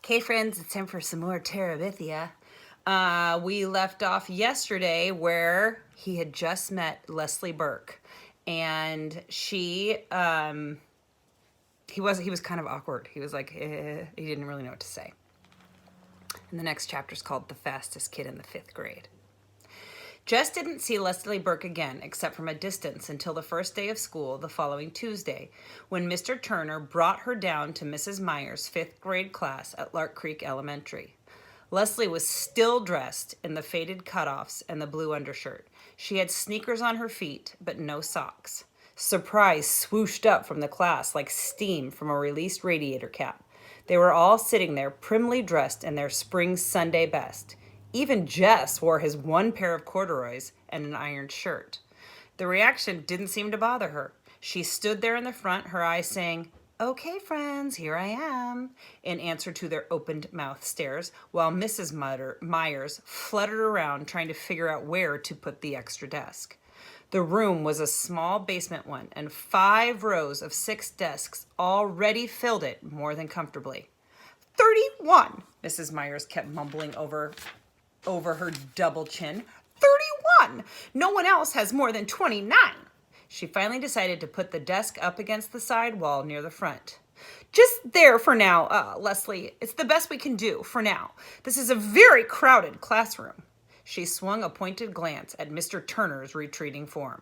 Okay, friends, it's time for some more Terabithia. We left off yesterday where he had just met Leslie Burke, and he was kind of awkward. He was like, he didn't really know what to say. And the next chapter is called "The Fastest Kid in the 5th Grade." Jess didn't see Leslie Burke again, except from a distance, until the first day of school the following Tuesday, when Mr. Turner brought her down to Mrs. Meyer's 5th grade class at Lark Creek Elementary. Leslie was still dressed in the faded cutoffs and the blue undershirt. She had sneakers on her feet, but no socks. Surprise swooshed up from the class like steam from a released radiator cap. They were all sitting there primly dressed in their spring Sunday best. Even Jess wore his one pair of corduroys and an ironed shirt. The reaction didn't seem to bother her. She stood there in the front, her eyes saying, "Okay, friends, here I am," in answer to their opened mouth stares, while Mrs. Myers fluttered around trying to figure out where to put the extra desk. The room was a small basement one, and 5 rows of 6 desks already filled it more than comfortably. 31, Mrs. Myers kept mumbling over her double chin. 31! No one else has more than 29. She finally decided to put the desk up against the side wall near the front. "Just there for now, Leslie. It's the best we can do for now. This is a very crowded classroom." She swung a pointed glance at Mr. Turner's retreating form.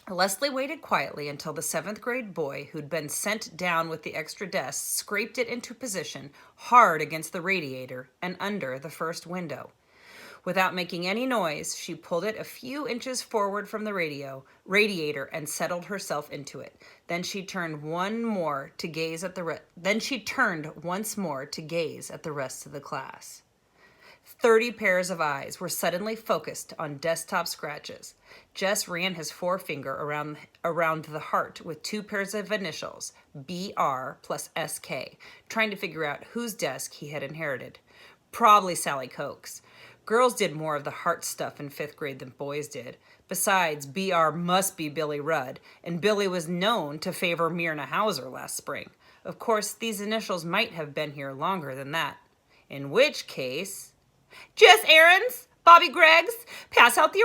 Leslie waited quietly until the 7th grade boy who'd been sent down with the extra desk scraped it into position hard against the radiator and under the first window. Without making any noise, she pulled it a few inches forward from the radiator and settled herself into it. Then she turned once more to gaze at the rest of the class. 30 pairs of eyes were suddenly focused on desktop scratches. Jess ran his forefinger around the heart with 2 pairs of initials, BR plus SK, trying to figure out whose desk he had inherited. Probably Sally Coke's. Girls did more of the heart stuff in 5th grade than boys did. Besides, BR must be Billy Rudd, and Billy was known to favor Myrna Hauser last spring. Of course, these initials might have been here longer than that. In which case... "Jess Aarons, Bobby Greggs, pass out the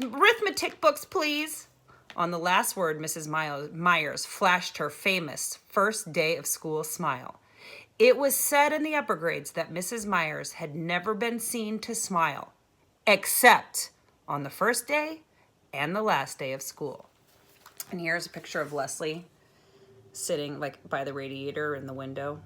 arithmetic books, please." On the last word, Mrs. Myers flashed her famous first day of school smile. It was said in the upper grades that Mrs. Myers had never been seen to smile, except on the first day and the last day of school. And here's a picture of Leslie sitting like by the radiator in the window.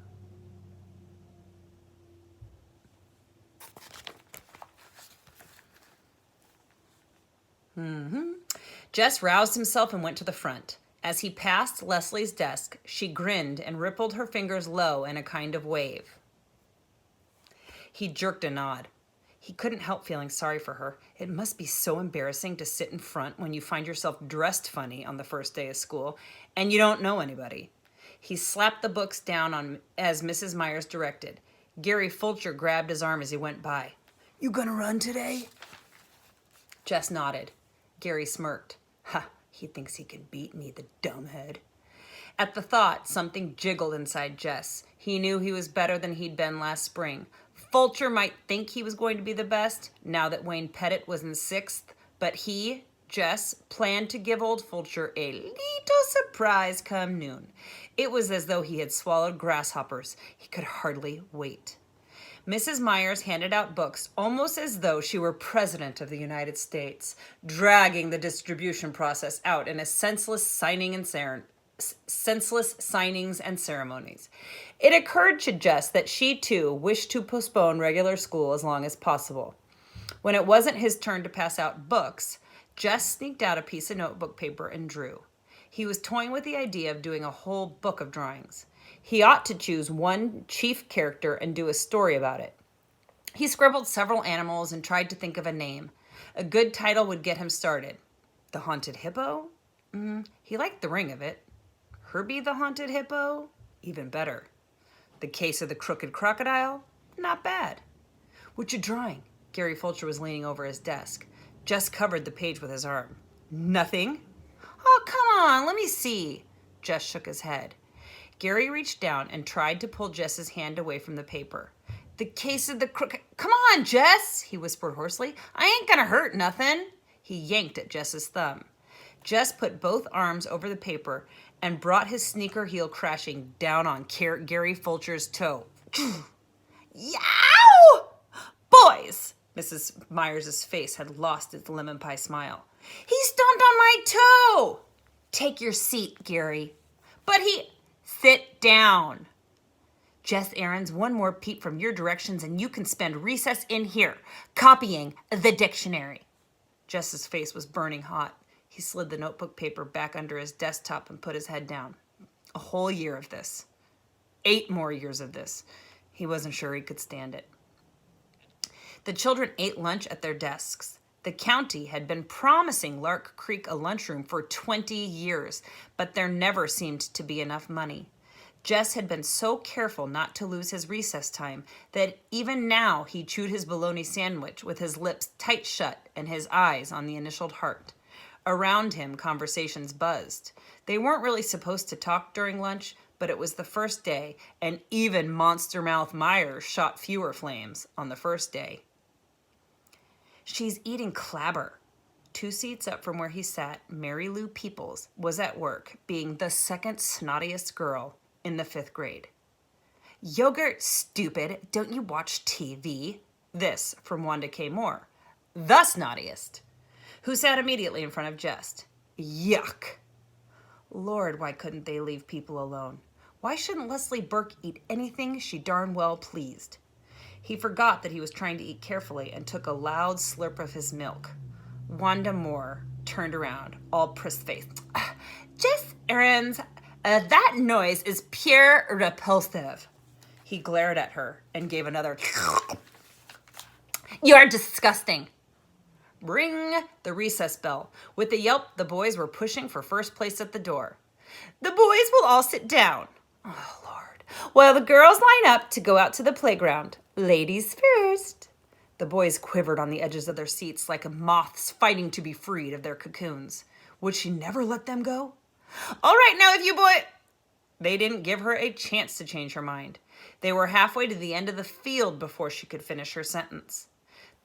Jess roused himself and went to the front. As he passed Leslie's desk, she grinned and rippled her fingers low in a kind of wave. He jerked a nod. He couldn't help feeling sorry for her. It must be so embarrassing to sit in front when you find yourself dressed funny on the first day of school and you don't know anybody. He slapped the books down as Mrs. Myers directed. Gary Fulcher grabbed his arm as he went by. "You gonna run today?" Jess nodded. Gary smirked. "Ha, he thinks he can beat me, the dumbhead." At the thought, something jiggled inside Jess. He knew he was better than he'd been last spring. Fulcher might think he was going to be the best, now that Wayne Pettit was in 6th, but he, Jess, planned to give old Fulcher a little surprise come noon. It was as though he had swallowed grasshoppers. He could hardly wait. Mrs. Myers handed out books almost as though she were President of the United States, dragging the distribution process out in a senseless signings and ceremonies. It occurred to Jess that she, too, wished to postpone regular school as long as possible. When it wasn't his turn to pass out books, Jess sneaked out a piece of notebook paper and drew. He was toying with the idea of doing a whole book of drawings. He ought to choose one chief character and do a story about it. He scribbled several animals and tried to think of a name. A good title would get him started. The Haunted Hippo? He liked the ring of it. Herbie the Haunted Hippo? Even better. The Case of the Crooked Crocodile? Not bad. "What you drawing?" Gary Fulcher was leaning over his desk. Jess covered the page with his arm. "Nothing." "Oh, come on, let me see." Jess shook his head. Gary reached down and tried to pull Jess's hand away from the paper. The case of the crook. Come on, Jess, he whispered hoarsely. I ain't gonna hurt nothing. He yanked at Jess's thumb. Jess put both arms over the paper and brought his sneaker heel crashing down on Gary Fulcher's toe. Yow! Boys! Mrs. Myers' face had lost its lemon pie smile. He stomped on my toe! Take your seat, Gary. But he... Sit down. Jess Aarons, one more peep from your directions and you can spend recess in here, copying the dictionary. Jess's face was burning hot. He slid the notebook paper back under his desktop and put his head down. A whole year of this. 8 more years of this. He wasn't sure he could stand it. The children ate lunch at their desks. The county had been promising Lark Creek a lunchroom for 20 years, but there never seemed to be enough money. Jess had been so careful not to lose his recess time that even now he chewed his bologna sandwich with his lips tight shut and his eyes on the initialed heart. Around him, conversations buzzed. They weren't really supposed to talk during lunch, but it was the first day, and even Monster Mouth Myers shot fewer flames on the first day. She's eating clabber. 2 seats up from where he sat, Mary Lou Peoples was at work, being the second snottiest girl in the 5th grade. Yogurt, stupid. Don't you watch TV? This from Wanda K. Moore, the snottiest, who sat immediately in front of Jess. Yuck. Lord, why couldn't they leave people alone? Why shouldn't Leslie Burke eat anything she darn well pleased? He forgot that he was trying to eat carefully and took a loud slurp of his milk. Wanda Moore turned around, all priss-faced. Jess Aarons, that noise is pure repulsive. He glared at her and gave another. You're disgusting. Ring the recess bell. With a yelp, the boys were pushing for first place at the door. The boys will all sit down. Oh, Lord. While the girls line up to go out to the playground. Ladies first. The boys quivered on the edges of their seats like moths fighting to be freed of their cocoons. Would she never let them go? All right, now if you boy... They didn't give her a chance to change her mind. They were halfway to the end of the field before she could finish her sentence.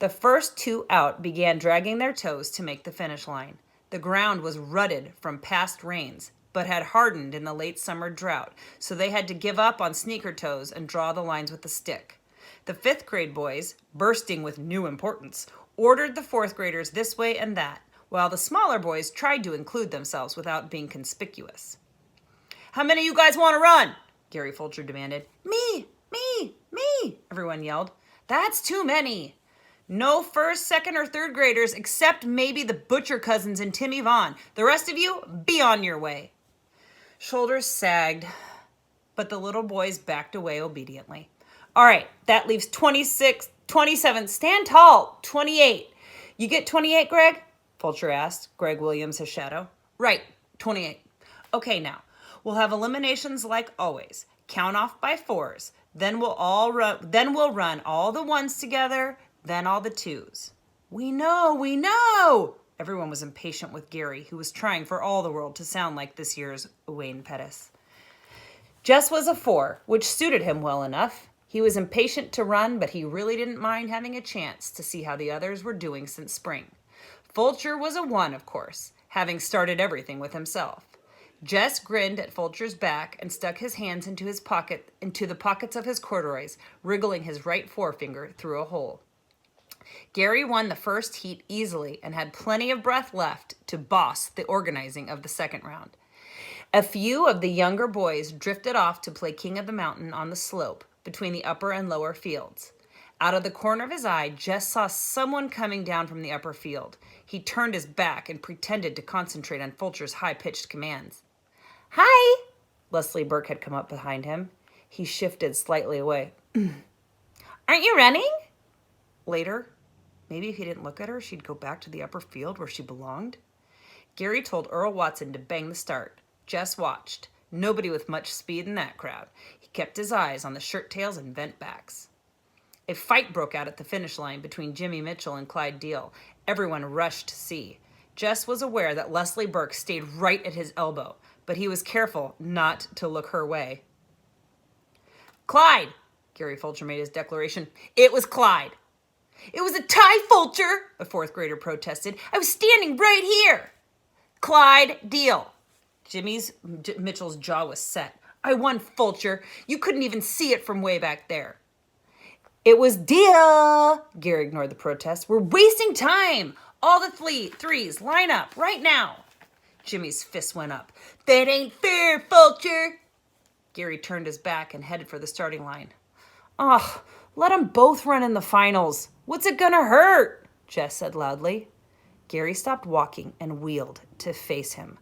The first 2 out began dragging their toes to make the finish line. The ground was rutted from past rains, but had hardened in the late summer drought, so they had to give up on sneaker toes and draw the lines with a stick. The 5th grade boys, bursting with new importance, ordered the 4th graders this way and that, while the smaller boys tried to include themselves without being conspicuous. How many of you guys want to run? Gary Fulcher demanded. Me, everyone yelled. That's too many. No 1st, 2nd, or 3rd graders except maybe the Butcher cousins and Timmy Vaughn. The rest of you, be on your way. Shoulders sagged, but the little boys backed away obediently. All right, that leaves 26, 27. Stand tall. 28. You get 28, Greg? Fulcher asked, Greg Williams, his shadow. Right, 28. Okay, now, we'll have eliminations like always. Count off by 4s. Then we'll run all the 1s together, then all the 2s. We know. Everyone was impatient with Gary, who was trying for all the world to sound like this year's Wayne Pettis. Jess was a 4, which suited him well enough. He was impatient to run, but he really didn't mind having a chance to see how the others were doing since spring. Fulcher was a 1, of course, having started everything with himself. Jess grinned at Fulcher's back and stuck his hands into the pockets of his corduroys, wriggling his right forefinger through a hole. Gary won the first heat easily and had plenty of breath left to boss the organizing of the second round. A few of the younger boys drifted off to play King of the Mountain on the slope between the upper and lower fields. Out of the corner of his eye, Jess saw someone coming down from the upper field. He turned his back and pretended to concentrate on Fulcher's high-pitched commands. Hi! Leslie Burke had come up behind him. He shifted slightly away. Aren't you running? Later, maybe if he didn't look at her, she'd go back to the upper field where she belonged. Gary told Earl Watson to bang the start. Jess watched. Nobody with much speed in that crowd. He kept his eyes on the shirt tails and bent backs. A fight broke out at the finish line between Jimmy Mitchell and Clyde Deal. Everyone rushed to see. Jess was aware that Leslie Burke stayed right at his elbow, but he was careful not to look her way. Clyde, Gary Fulcher made his declaration. It was Clyde. It was a tie, Fulcher, a fourth grader protested. I was standing right here. Clyde, deal. Mitchell's jaw was set. I won, Fulcher. You couldn't even see it from way back there. It was deal. Gary ignored the protest. We're wasting time. All the threes, line up right now. Jimmy's fist went up. That ain't fair, Fulcher. Gary turned his back and headed for the starting line. Oh, let them both run in the finals. What's it gonna hurt? Jess said loudly. Gary stopped walking and wheeled to face him.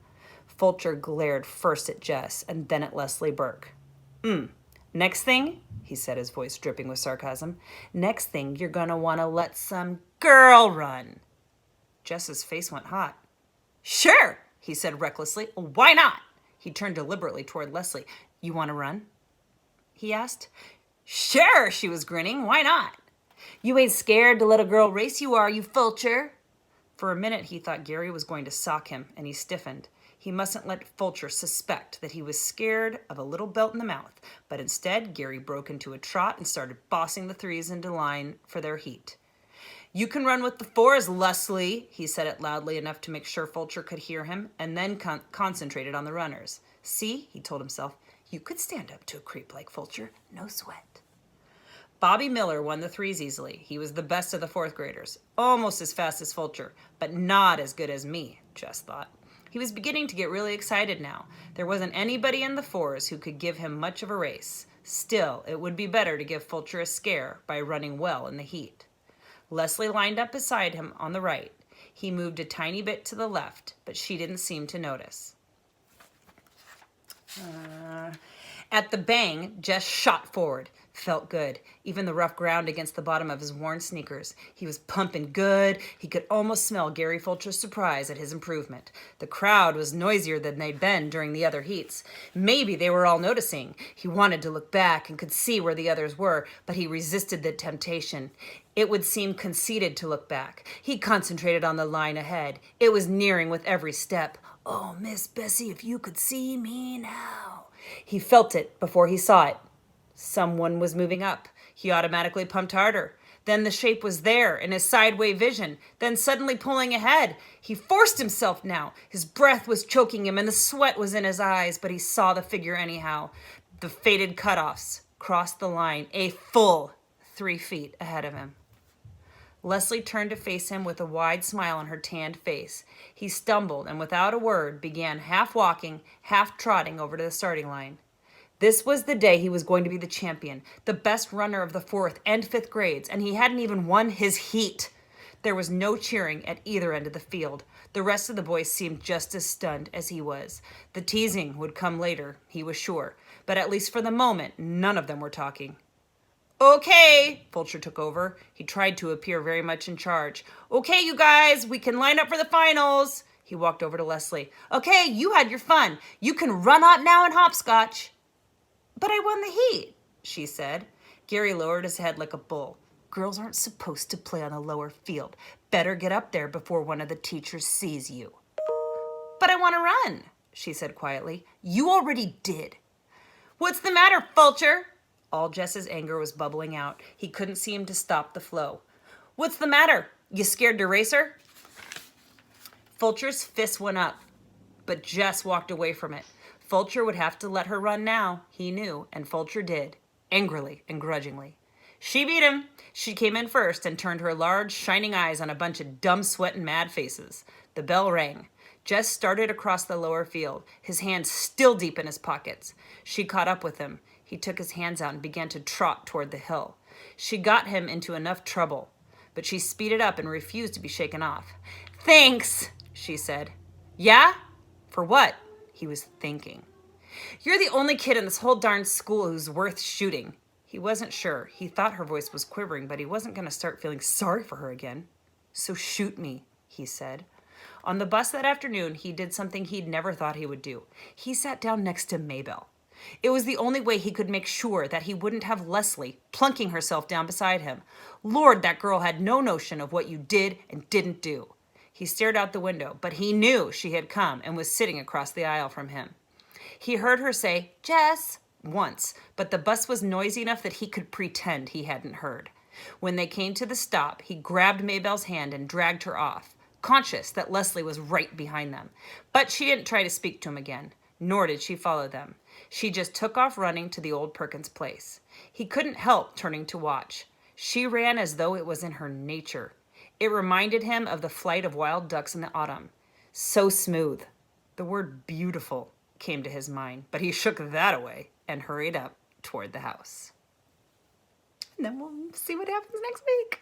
Fulcher glared first at Jess and then at Leslie Burke. Next thing, he said, his voice dripping with sarcasm, next thing you're gonna want to let some girl run. Jess's face went hot. Sure, he said recklessly. Why not? He turned deliberately toward Leslie. You want to run? He asked. Sure, she was grinning. Why not? You ain't scared to let a girl race you, are you, Fulcher? For a minute, he thought Gary was going to sock him, and he stiffened. He mustn't let Fulcher suspect that he was scared of a little belt in the mouth, but instead, Gary broke into a trot and started bossing the threes into line for their heat. You can run with the fours, Leslie, he said it loudly enough to make sure Fulcher could hear him, and then concentrated on the runners. See, he told himself, you could stand up to a creep like Fulcher, no sweat. Bobby Miller won the threes easily. He was the best of the fourth graders, almost as fast as Fulcher, but not as good as me, Jess thought. He was beginning to get really excited now. There wasn't anybody in the fours who could give him much of a race. Still, it would be better to give Fulcher a scare by running well in the heat. Leslie lined up beside him on the right. He moved a tiny bit to the left, but she didn't seem to notice. At the bang, Jess shot forward. Felt good. Even the rough ground against the bottom of his worn sneakers. He was pumping good. He could almost smell Gary Fulcher's surprise at his improvement. The crowd was noisier than they'd been during the other heats. Maybe they were all noticing. He wanted to look back and could see where the others were, but he resisted the temptation. It would seem conceited to look back. He concentrated on the line ahead. It was nearing with every step. Oh, Miss Bessie, if you could see me now. He felt it before he saw it. Someone was moving up. He automatically pumped harder. Then the shape was there in his sideway vision, then suddenly pulling ahead. He forced himself now. His breath was choking him and the sweat was in his eyes, but he saw the figure anyhow. The faded cutoffs crossed the line a full 3 feet ahead of him. Leslie turned to face him with a wide smile on her tanned face. He stumbled and without a word began half walking, half trotting over to the starting line. This was the day he was going to be the champion, the best runner of the 4th and 5th grades, and he hadn't even won his heat. There was no cheering at either end of the field. The rest of the boys seemed just as stunned as he was. The teasing would come later, he was sure, but at least for the moment, none of them were talking. Okay, Fulcher took over. He tried to appear very much in charge. Okay, you guys, we can line up for the finals. He walked over to Leslie. Okay, you had your fun. You can run out now and hopscotch. But I won the heat, she said. Gary lowered his head like a bull. Girls aren't supposed to play on the lower field. Better get up there before one of the teachers sees you. But I want to run, she said quietly. You already did. What's the matter, Fulcher? All Jess's anger was bubbling out. He couldn't seem to stop the flow. What's the matter? You scared to race her? Fulcher's fist went up, but Jess walked away from it. Fulcher would have to let her run now, he knew, and Fulcher did, angrily and grudgingly. She beat him. She came in first and turned her large, shining eyes on a bunch of dumb, sweating, mad faces. The bell rang. Jess started across the lower field, his hands still deep in his pockets. She caught up with him. He took his hands out and began to trot toward the hill. She got him into enough trouble, but she speeded up and refused to be shaken off. Thanks, she said. Yeah? For what? He was thinking. You're the only kid in this whole darn school who's worth shooting. He wasn't sure. He thought her voice was quivering, but he wasn't going to start feeling sorry for her again. So shoot me, he said. On the bus that afternoon, he did something he'd never thought he would do. He sat down next to Maybelle. It was the only way he could make sure that he wouldn't have Leslie plunking herself down beside him. Lord, that girl had no notion of what you did and didn't do. He stared out the window, but he knew she had come and was sitting across the aisle from him. He heard her say, Jess, once, but the bus was noisy enough that he could pretend he hadn't heard. When they came to the stop, he grabbed Maybelle's hand and dragged her off, conscious that Leslie was right behind them. But she didn't try to speak to him again, nor did she follow them. She just took off running to the old Perkins place. He couldn't help turning to watch. She ran as though it was in her nature. It reminded him of the flight of wild ducks in the autumn. So smooth. The word beautiful came to his mind, but he shook that away and hurried up toward the house. And then we'll see what happens next week.